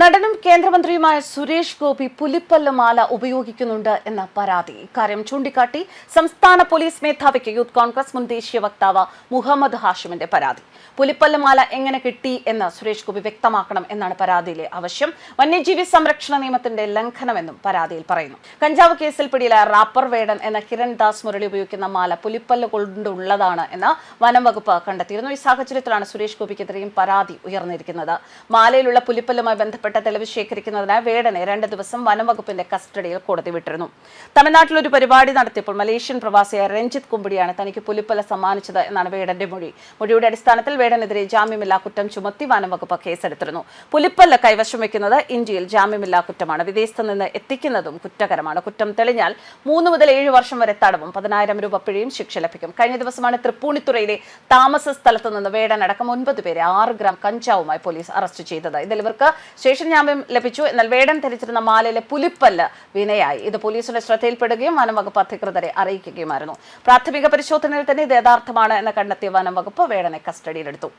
നടനും കേന്ദ്രമന്ത്രിയുമായ സുരേഷ് ഗോപി പുലിപ്പല്ല് മാല ഉപയോഗിക്കുന്നുണ്ട് എന്ന പരാതി. ഇക്കാര്യം ചൂണ്ടിക്കാട്ടി സംസ്ഥാന പോലീസ് മേധാവിക്ക് യൂത്ത് കോൺഗ്രസ് മുൻ ദേശീയ വക്താവ് മുഹമ്മദ് ഹാഷിമിന്റെ പരാതി. പുലിപ്പല്ല് മാല എങ്ങനെ കിട്ടി എന്ന് സുരേഷ് ഗോപി വ്യക്തമാക്കണം എന്നാണ് പരാതിയിലെ ആവശ്യം. വന്യജീവി സംരക്ഷണ നിയമത്തിന്റെ ലംഘനമെന്നും പരാതിയിൽ പറയുന്നു. കഞ്ചാവ് കേസിൽ പിടിയിലായ റാപ്പർ വേടൻ എന്ന കിരൺ ദാസ് മുരളി ഉപയോഗിക്കുന്ന മാല പുലിപ്പല്ല് കൊണ്ടുള്ളതാണ് എന്ന് വനം വകുപ്പ് കണ്ടെത്തിയിരുന്നു. ഈ സാഹചര്യത്തിലാണ് സുരേഷ് ഗോപിക്കെതിരെയും പരാതി ഉയർന്നിരിക്കുന്നത്. മാലയിലുള്ള പുലിപ്പല്ലുമായി ബന്ധപ്പെട്ട തെളിവ് ശേഖരിക്കുന്നതിനായി വേടനെ 2 ദിവസം വനം വകുപ്പിന്റെ കസ്റ്റഡിയിൽ കോടതി വിട്ടിരുന്നു. തമിഴ്നാട്ടിൽ ഒരു പരിപാടി നടത്തിയപ്പോൾ മലേഷ്യൻ പ്രവാസിയായ രഞ്ജിത്ത് കുമ്പിടിയാണ് തനിക്ക് പുലിപ്പല്ല് സമ്മാനിച്ചത് എന്നാണ് വേടന്റെ മൊഴി. മൊഴിയുടെ അടിസ്ഥാനത്തിൽ വേടനെതിരെ ജാമ്യമില്ലാ കുറ്റം ചുമത്തി വനം വകുപ്പ് കേസെടുത്തിരുന്നു. പുലിപ്പല്ല് കൈവശം വയ്ക്കുന്നത് ഇന്ത്യയിൽ ജാമ്യമില്ലാ കുറ്റമാണ്. വിദേശത്ത് നിന്ന് എത്തിക്കുന്നതും കുറ്റകരമാണ്. കുറ്റം തെളിഞ്ഞാൽ 3 മുതൽ 7 വർഷം വരെ തടവും 10,000 രൂപ പിഴയും ശിക്ഷ ലഭിക്കും. കഴിഞ്ഞ ദിവസമാണ് തൃപ്പൂണിത്തുറയിലെ താമസ സ്ഥലത്ത് നിന്ന് വേടനടക്കം 9 പേരെ 6 ഗ്രാം കഞ്ചാവുമായി പോലീസ് അറസ്റ്റ് ചെയ്തത്. ഇതിൽ ഇവർക്ക് സ്റ്റേഷൻ ജാമ്യം ലഭിച്ചു. എന്നാൽ വേടൻ ധരിച്ചിരുന്ന മാലയിലെ പുലിപ്പല്ല് വിനയായി. ഇത് പോലീസിന്റെ ശ്രദ്ധയിൽപ്പെടുകയും വനം വകുപ്പ് അധികൃതരെ അറിയിക്കുകയുമായിരുന്നു. പ്രാഥമിക പരിശോധനയിൽ തന്നെ ഇത് യഥാർത്ഥമാണ് എന്ന് കണ്ടെത്തിയ വനം വകുപ്പ് വേടനെ കസ്റ്റഡിയിലെടുത്തു.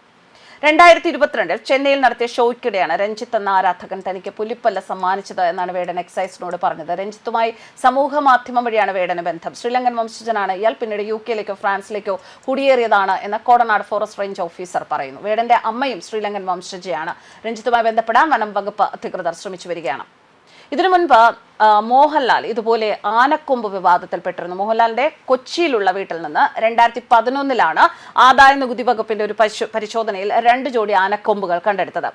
2022 ചെന്നൈയിൽ നടത്തിയ ഷോയ്ക്കിടെയാണ് രഞ്ജിത്ത് എന്ന ആരാധകൻ തനിക്ക് പുലിപ്പല്ല് സമ്മാനിച്ചത് എന്നാണ് വേടൻ എക്സൈസിനോട് പറഞ്ഞത്. രഞ്ജിത്തുമായി സമൂഹ മാധ്യമം വഴിയാണ് വേടന് ബന്ധം. ശ്രീലങ്കൻ വംശജനാണ് ഇയാൾ. പിന്നീട് UK-ലേക്കോ ഫ്രാൻസിലേക്കോ കുടിയേറിയതാണ് എന്ന് കോടനാട് ഫോറസ്റ്റ് റേഞ്ച് ഓഫീസർ പറയുന്നു. വേടന്റെ അമ്മയും ശ്രീലങ്കൻ വംശജയാണ്. രഞ്ജിത്തുമായി ബന്ധപ്പെടാൻ വനം വകുപ്പ് അധികൃതർ ശ്രമിച്ചു വരികയാണ്. ഇതിനു മുൻപ് മോഹൻലാൽ ഇതുപോലെ ആനക്കൊമ്പ് വിവാദത്തിൽപ്പെട്ടിരുന്നു. മോഹൻലാലിന്റെ കൊച്ചിയിലുള്ള വീട്ടിൽ നിന്ന് 2011 ആദായ നികുതി വകുപ്പിന്റെ ഒരു പരിശോധനയിൽ 2 ജോഡി ആനക്കൊമ്പുകൾ കണ്ടെടുത്തത്.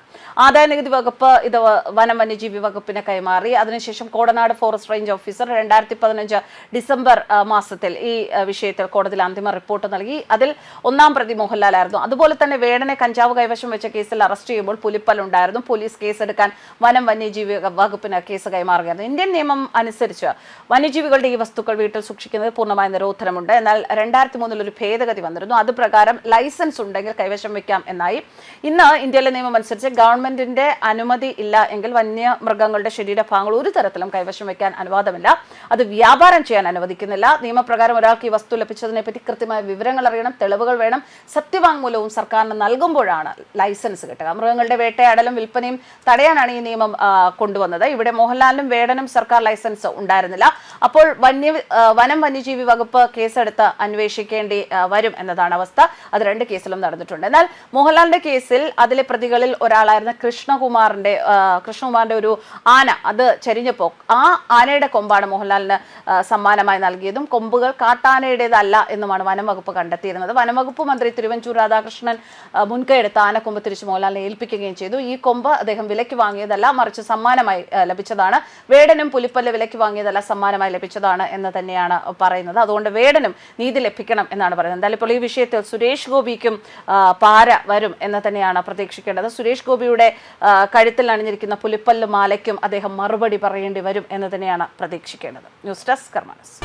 ആദായ നികുതി വകുപ്പ് ഇത് വനം വന്യജീവി വകുപ്പിന് കൈമാറി. അതിനുശേഷം Kodanad forest range officer 2015 December മാസത്തിൽ ഈ വിഷയത്തിൽ കോടതിയിൽ അന്തിമ റിപ്പോർട്ട് നൽകി. അതിൽ 1-ാം പ്രതി മോഹൻലാലായിരുന്നു. അതുപോലെ തന്നെ വേടനെ കഞ്ചാവ് കൈവശം വെച്ച കേസിൽ അറസ്റ്റ് ചെയ്യുമ്പോൾ പുലിപ്പല്ലുണ്ടായിരുന്നു. പോലീസ് കേസെടുക്കാൻ വനം വന്യജീവി വകുപ്പിന് കേസ് കൈമാറുകയായിരുന്നു. ഇന്ത്യൻ നിയമം അനുസരിച്ച് വന്യജീവികളുടെ ഈ വസ്തുക്കൾ വീട്ടിൽ സൂക്ഷിക്കുന്നത് പൂർണ്ണമായ നിരോധനമുണ്ട്. എന്നാൽ 2003 ഒരു ഭേദഗതി വന്നിരുന്നു. അത് പ്രകാരം ലൈസൻസ് ഉണ്ടെങ്കിൽ കൈവശം വെക്കാം എന്നായി. ഇന്ന് ഇന്ത്യയിലെ നിയമം അനുസരിച്ച് ഗവൺമെന്റിന്റെ അനുമതി ഇല്ല എങ്കിൽ വന്യമൃഗങ്ങളുടെ ശരീരഭാഗങ്ങൾ ഒരു തരത്തിലും കൈവശം വെക്കാൻ അനുവാദമില്ല. അത് വ്യാപാരം ചെയ്യാൻ അനുവദിക്കുന്നില്ല. നിയമപ്രകാരം ഒരാൾക്ക് ഈ വസ്തു ലഭിച്ചതിനെ പറ്റി കൃത്യമായ വിവരങ്ങൾ അറിയണം, തെളിവുകൾ വേണം. സത്യവാങ്മൂലവും സർക്കാരിന് നൽകുമ്പോഴാണ് ലൈസൻസ് കിട്ടുക. മൃഗങ്ങളുടെ വേട്ടയാടലും വിൽപ്പനയും തടയാനാണ് ഈ നിയമം കൊണ്ടുവന്നത്. ഇവിടെ മോഹൻലാലിനും വേടനും സർക്കാർ ലൈസൻസ് ഉണ്ടായിരുന്നില്ല. അപ്പോൾ വനം വന്യജീവി വകുപ്പ് കേസെടുത്ത് അന്വേഷിക്കേണ്ടി വരും എന്നതാണ് അവസ്ഥ. അത് 2 കേസിലും നടന്നിട്ടുണ്ട്. എന്നാൽ മോഹൻലാലിന്റെ കേസിൽ അതിലെ പ്രതികളിൽ ഒരാളായിരുന്ന കൃഷ്ണകുമാറിന്റെ ഒരു ആന അത് ചരിഞ്ഞപ്പോൾ ആ ആനയുടെ കൊമ്പാണ് മോഹൻലാലിന് സമ്മാനമായി നൽകിയതും. കൊമ്പുകൾ കാട്ടാനയുടേതല്ല എന്നുമാണ് വനം വകുപ്പ് കണ്ടെത്തിയിരുന്നത്. വനം വകുപ്പ് മന്ത്രി തിരുവഞ്ചൂർ രാധാകൃഷ്ണൻ മുൻകൈയെടുത്ത് ആനക്കൊമ്പ് തിരിച്ച് മോഹൻലാലിനെ ഏൽപ്പിക്കുകയും ചെയ്തു. ഈ കൊമ്പ് അദ്ദേഹം വിലയ്ക്ക് വാങ്ങിയതല്ല, മറിച്ച് സമ്മാനമായി ലഭിച്ചതാണ്. വേടനും പുലിപ്പല്ല് വിലയ്ക്ക് വാങ്ങിയതല്ല, സമ്മാനമായി ലഭിച്ചതാണ് എന്ന് തന്നെയാണ് പറയുന്നത്. അതുകൊണ്ട് വേടനും നീതി ലഭിക്കണം എന്നാണ് പറയുന്നത്. എന്തായാലും ഇപ്പോൾ ഈ വിഷയത്തിൽ സുരേഷ് ഗോപിക്കും പാര വരും എന്ന് തന്നെയാണ് പ്രതീക്ഷിക്കേണ്ടത്. സുരേഷ് ഗോപിയുടെ കഴുത്തിൽ അണിഞ്ഞിരിക്കുന്ന പുലിപ്പല്ല് മാലയ്ക്കും അദ്ദേഹം മറുപടി പറയേണ്ടി വരും എന്ന് തന്നെയാണ് പ്രതീക്ഷിക്കേണ്ടത്. News desk കർമാനസ്.